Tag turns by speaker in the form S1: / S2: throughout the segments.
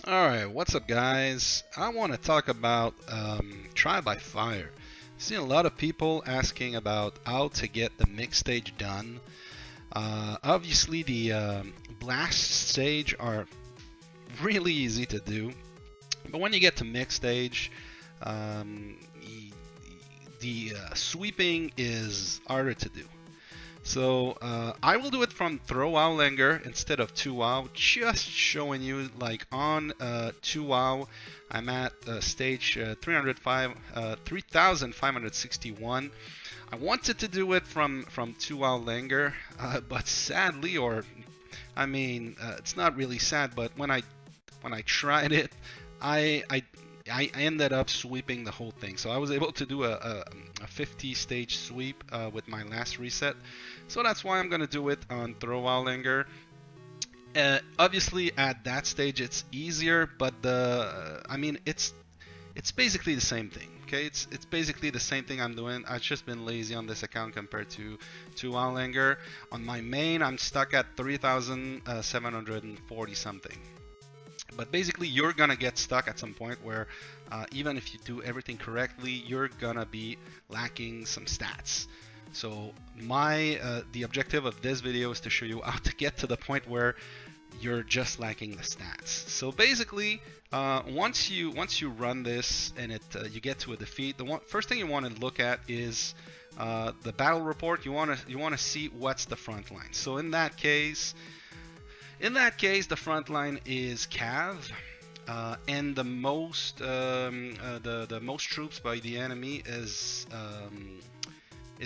S1: All right, what's up, guys? I want to talk about trial by fire. Seen a lot of people asking about how to get the mix stage done. Obviously, the blast stage are really easy to do, but when you get to mix stage, um, the sweeping is harder to do. So I will do it from throw wow linger instead of 2 wow, just showing you like on 2 wow, I'm at stage 3561. I wanted to do it from 2 wow linger, but sadly, or I mean, it's not really sad, but when I tried it, I I I ended up sweeping the whole thing. So I was able to do a 50 stage sweep with my last reset. So that's why I'm gonna do it on throw Linger. Obviously, at that stage it's easier, but I mean it's basically the same thing. Okay, it's basically the same thing I'm doing. I've just been lazy on this account compared to Linger. On my main, I'm stuck at 3,740 something. But basically, you're gonna get stuck at some point where even if you do everything correctly, you're gonna be lacking some stats. So my the objective of this video is to show you how to get to the point where you're just lacking the stats. So basically, once you run this and you get to a defeat, first thing you want to look at is the battle report. You want to see what's the front line. So in that case, the front line is Cav, and the most troops by the enemy is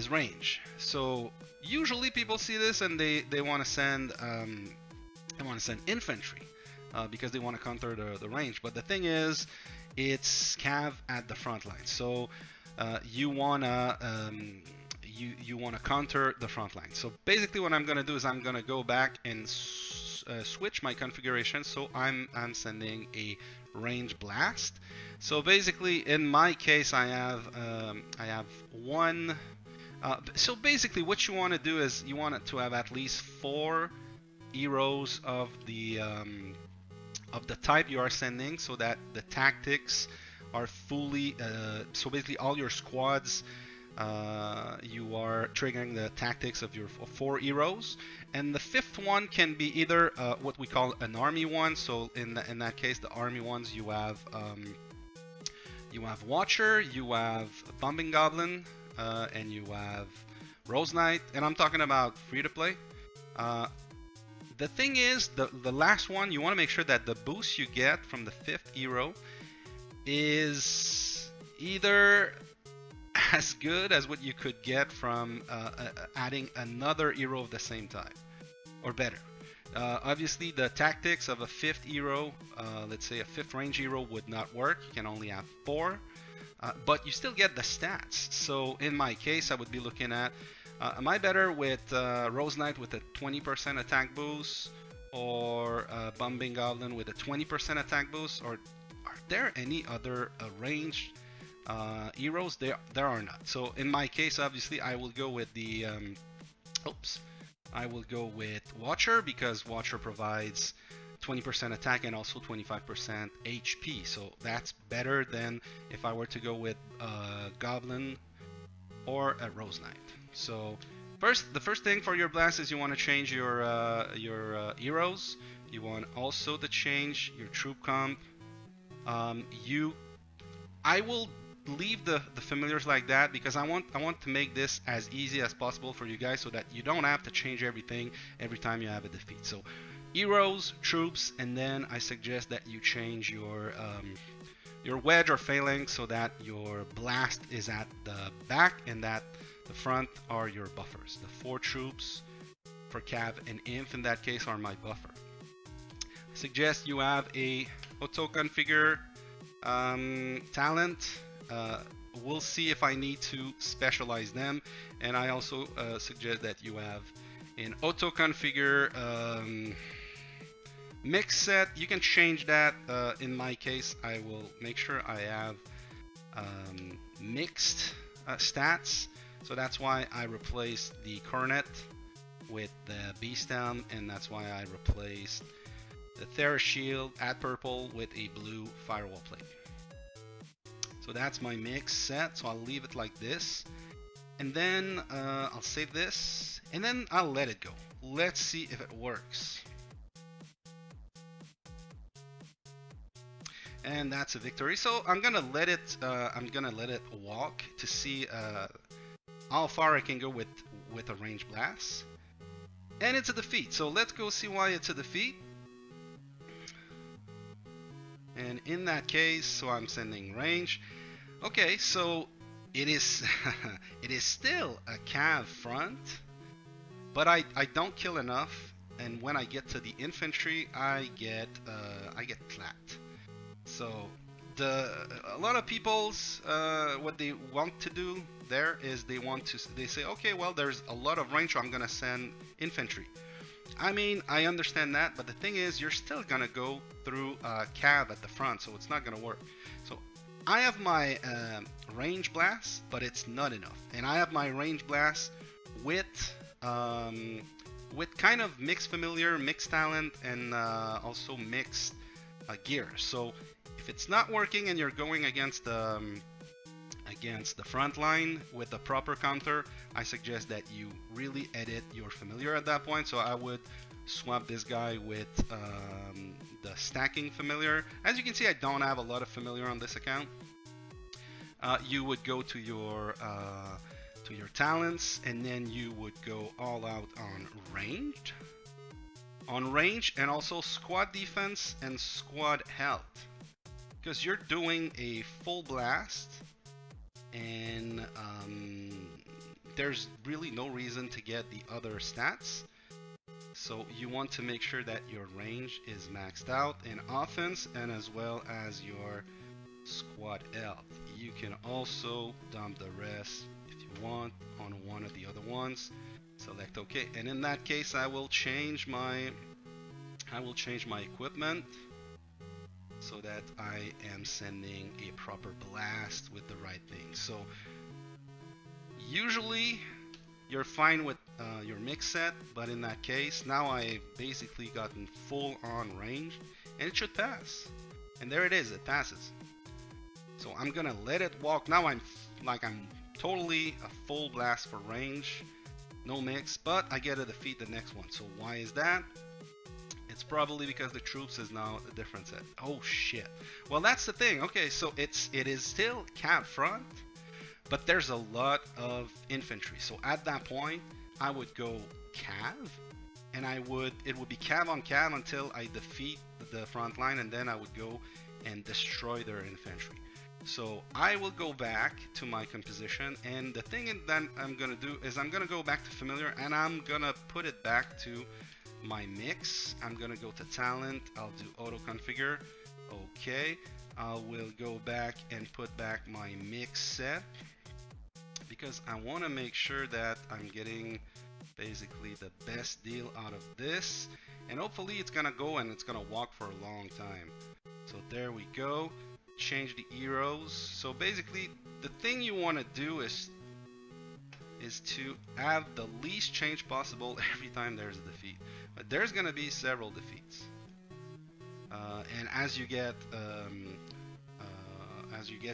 S1: range. So usually people see this and they want to send infantry because they want to counter the range. But the thing is, it's Cav at the front line. So you wanna you want to counter the front line. So basically, what I'm gonna do is I'm gonna go back and switch my configuration. So I'm sending a range blast. So basically, in my case, I have one. So basically, what you want to do is you want it to have at least 4 heroes of the type you are sending, so that the tactics are fully. So basically, all your squads you are triggering the tactics of your 4 heroes, and the fifth one can be either what we call an army one. So in that case, the army ones you have Watcher, you have Bombing Goblin, and you have Rose Knight, and I'm talking about free to play. Uh, the thing is, the last one, you want to make sure that the boost you get from the fifth hero is either as good as what you could get from adding another hero of the same type, or better. Obviously, the tactics of a fifth hero, let's say a fifth range hero, would not work. You can only have 4, but you still get the stats. So in my case, I would be looking at, am I better with Rose Knight with a 20% attack boost, or Bombing Goblin with a 20% attack boost, or are there any other range heroes? There are not. So in my case, obviously, I will go with the oops. I will go with Watcher because Watcher provides 20% attack and also 25% HP. So that's better than if I were to go with Goblin or a Rose Knight. So the first thing for your blast is you want to change your heroes. You want also to change your troop comp. You I will leave the familiars like that because I want to make this as easy as possible for you guys so that you don't have to change everything every time you have a defeat. So heroes, troops, and then I suggest that you change your wedge or phalanx so that your blast is at the back and that the front are your buffers. The 4 troops for Cav and Inf in that case are my buffer. I suggest you have a auto configure talent. Uh, we'll see if I need to specialize them, and I also suggest that you have an auto configure mix set. You can change that. In my case, I will make sure I have mixed stats. So that's why I replaced the Coronet with the Beast Down, and that's why I replaced the Thera Shield, add purple with a blue firewall plate. So that's my mix set, so I'll leave it like this. And then I'll save this, and then I'll let it go. Let's see if it works. And that's a victory. So I'm gonna let it walk to see how far I can go with a range blast. And it's a defeat. So let's go see why it's a defeat. And in that case, so I'm sending range. Okay, so it is it is still a cav front, but I don't kill enough, and when I get to the infantry, I get clapped. So a lot of people's what they want to do there is they say, okay, well, there's a lot of range, so I'm gonna send infantry. I mean, I understand that, but the thing is, you're still gonna go through cav at the front, so it's not gonna work. So I have my range blast, but it's not enough, and I have my range blast with kind of mixed familiar, mixed talent, and also mixed gear. So if it's not working and you're going against the front line with the proper counter, I suggest that you really edit your familiar at that point. So I would swap this guy with the stacking familiar. As you can see, I don't have a lot of familiar on this account. You would go to your talents, and then you would go all out on range, and also squad defense and squad health, because you're doing a full blast, and there's really no reason to get the other stats. So you want to make sure that your range is maxed out in offense, and as well as your squad health. You can also dump the rest if you want on one of the other ones. Select OK, and in that case, I will change my equipment so that I am sending a proper blast with the right thing. So usually you're fine with your mix set, but in that case, now I've basically gotten full on range, and it should pass. And there it is, it passes. So I'm gonna let it walk. Now I'm totally a full blast for range, no mix, but I get to defeat the next one. So why is that? It's probably because the troops is now a different set. Oh shit. Well, that's the thing. Okay, so it is still cav front, but there's a lot of infantry. So at that point, I would go cav, and it would be cav on cav until I defeat the front line, and then I would go and destroy their infantry. So I will go back to my composition, and the thing that I'm gonna do is I'm gonna go back to familiar, and I'm gonna put it back to my mix. I'm gonna go to talent, I'll do auto configure. Okay, I will go back and put back my mix set, because I want to make sure that I'm getting basically the best deal out of this, and hopefully it's gonna go and it's gonna walk for a long time. So there we go. Change the heroes. So basically the thing you want to do is to have the least change possible every time there's a defeat, but there's gonna be several defeats, and as you get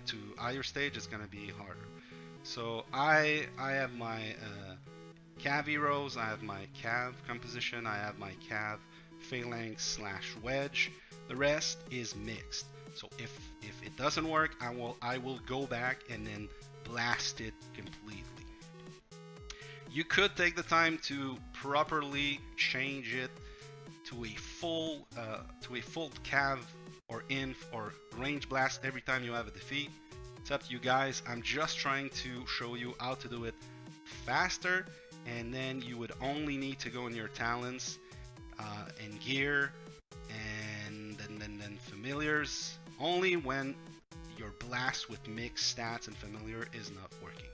S1: to higher stage, it's gonna be harder. So I have my cav heroes, I have my cav composition, I have my cav phalanx / wedge. The rest is mixed. So if it doesn't work, I will go back and then blast it completely. You could take the time to properly change it to a full cav or inf or range blast every time you have a defeat. It's up to you guys. I'm just trying to show you how to do it faster, and then you would only need to go in your talents and gear and then familiars only when your blast with mixed stats and familiar is not working.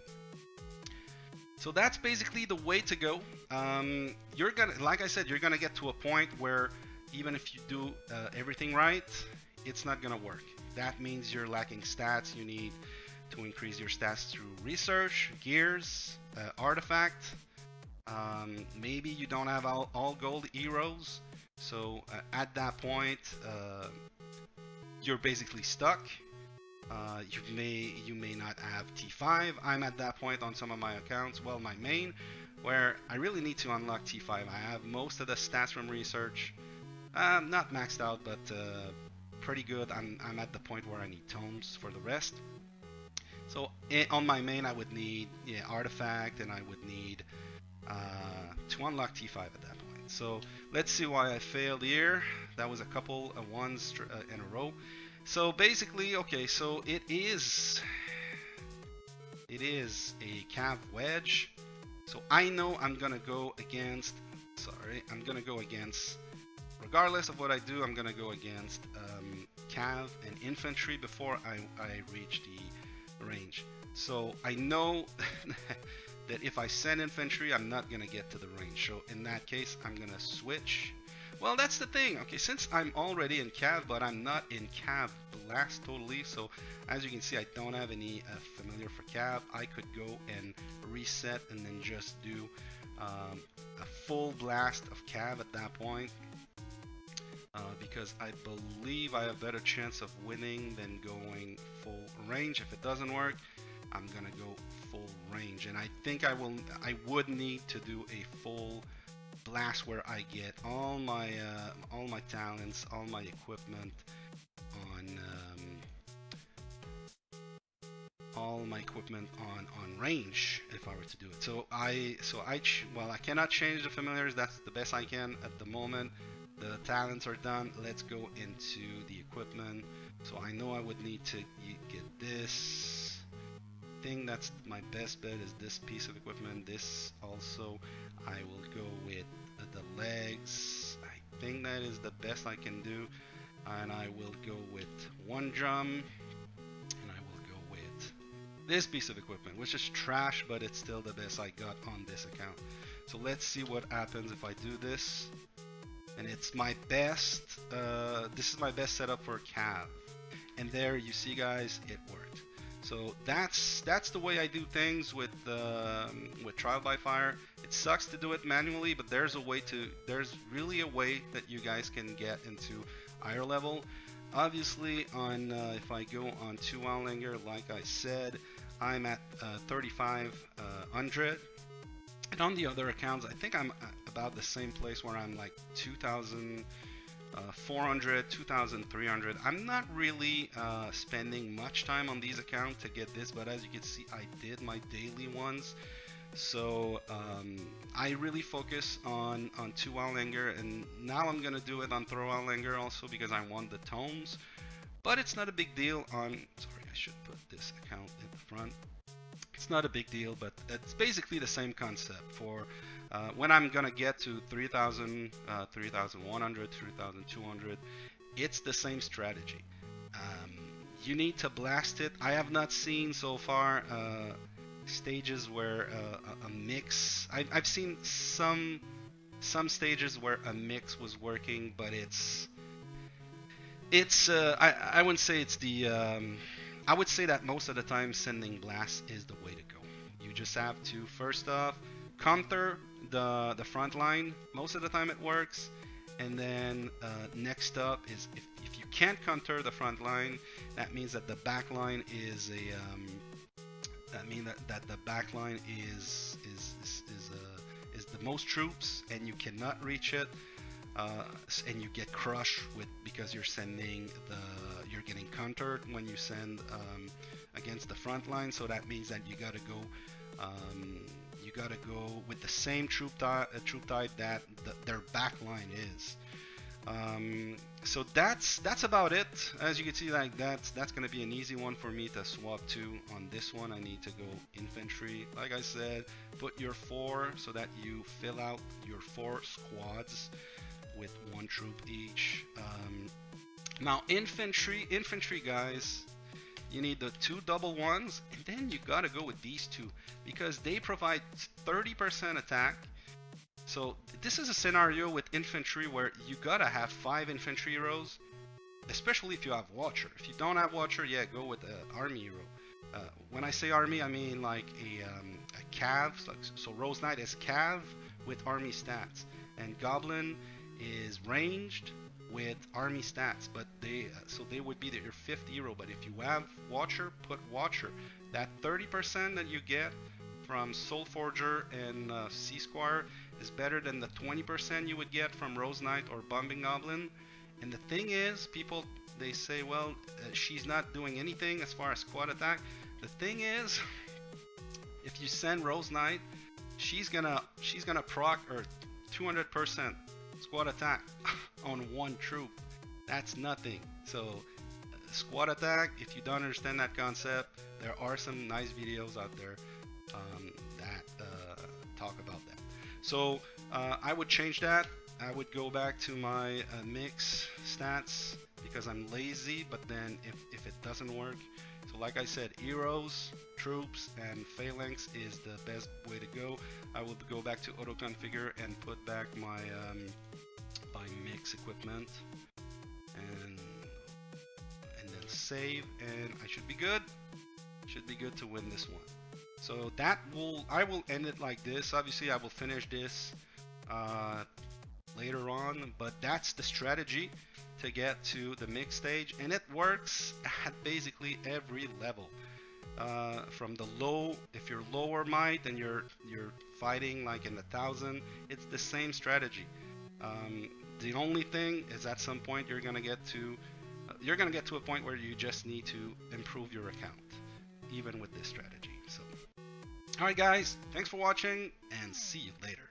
S1: So that's basically the way to go. You're gonna, like I said, you're gonna get to a point where even if you do everything right, it's not gonna work. That means you're lacking stats. You need to increase your stats through research, gears, artifact. Maybe you don't have all gold heroes. So at that point, you're basically stuck. You may not have T5. I'm at that point on some of my accounts, well, my main, where I really need to unlock T5. I have most of the stats from research, not maxed out, but pretty good. I'm at the point where I need tomes for the rest. So on my main, I would need artifact, and I would need to unlock T5 at that point. So let's see why I failed here. That was a couple of ones in a row. So basically, okay, so it is a cav wedge. So I know I'm gonna go against. I'm gonna go against. Regardless of what I do, I'm gonna go against cav and infantry before I reach the range. So I know that if I send infantry, I'm not gonna get to the range. So in that case, I'm gonna switch. Well, that's the thing. Okay, since I'm already in cav, but I'm not in cav blast totally. So as you can see, I don't have any familiar for cav. I could go and reset and then just do a full blast of cav at that point. Because I believe I have better chance of winning than going full range. If it doesn't work, I'm gonna go full range, and I think I would need to do a full blast where I get all my talents, all my equipment on range if I were to do it. So I cannot change the familiars. That's the best I can at the moment. The talents are done. Let's go into the equipment. So I know I would need to get this. I think that's my best bet is this piece of equipment. This also, I will go with the legs. I think that is the best I can do. And I will go with one drum. And I will go with this piece of equipment, which is trash, but it's still the best I got on this account. So let's see what happens if I do this. And it's my best, this is my best setup for cav. And there you see, guys, it worked. So that's the way I do things with Trial by Fire. It sucks to do it manually, but there's really a way that you guys can get into higher level. Obviously, on if I go on 2 Outlander, like I said, I'm at 3,500. And on the other accounts, I think I'm about the same place where I'm like 2,400, 2,300. I'm not really spending much time on these accounts to get this, but as you can see, I did my daily ones. So I really focus on 2 Outlander, and now I'm gonna do it on Throw Outlander also because I want the tomes. But it's not a big deal on. Sorry, I should put this account in the front. It's not a big deal, but it's basically the same concept for when I'm gonna get to 3,000, 3,100, 3,200. It's the same strategy. You need to blast it. I have not seen so far stages where a mix. I've seen some stages where a mix was working, but I wouldn't say it's the I would say that most of the time sending blasts is the way to go. You just have to first off counter the front line. Most of the time it works, and then next up is if you can't counter the front line, that means that the back line is the back line is the most troops, and you cannot reach it. And you get crushed because you're getting countered when you send against the front line. So that means that you gotta go with the same troop type that their back line is. So that's about it. As you can see, like that's gonna be an easy one for me to swap to. On this one, I need to go infantry. Like I said, put your 4 so that you fill out your 4 squads with 1 troop each. Now infantry guys, you need the 2 double ones, and then you gotta go with these 2 because they provide 30% attack. So this is a scenario with infantry where you gotta have 5 infantry heroes, especially if you have Watcher. If you don't have Watcher, yeah, go with the army hero. When I say army, I mean like a cav. So Rose Knight is cav with army stats, and Goblin is ranged with army stats, but they would be your fifth hero. But if you have Watcher, put Watcher. That 30% that you get from Soul Forger and Sea Squire is better than the 20% you would get from Rose Knight or Bombing Goblin. And the thing is, people they say, well, she's not doing anything as far as squad attack. The thing is, if you send Rose Knight, she's gonna proc or 200% squad attack on one troop. That's nothing. So squad attack, if you don't understand that concept, there are some nice videos out there that talk about that. So I would change that. I would go back to my mix stats because I'm lazy, but then if it doesn't work, so like I said, heroes, troops, and phalanx is the best way to go. I will go back to auto configure and put back my mix equipment, and then save, and I should be good. Should be good to win this one. So I will end it like this. Obviously, I will finish this later on, but that's the strategy to get to the mix stage, and it works at basically every level. From the low, if you're lower might and you're fighting like in the 1,000, it's the same strategy. The only thing is at some point you're gonna get to a point where you just need to improve your account, even with this strategy. So, all right, guys, thanks for watching, and see you later.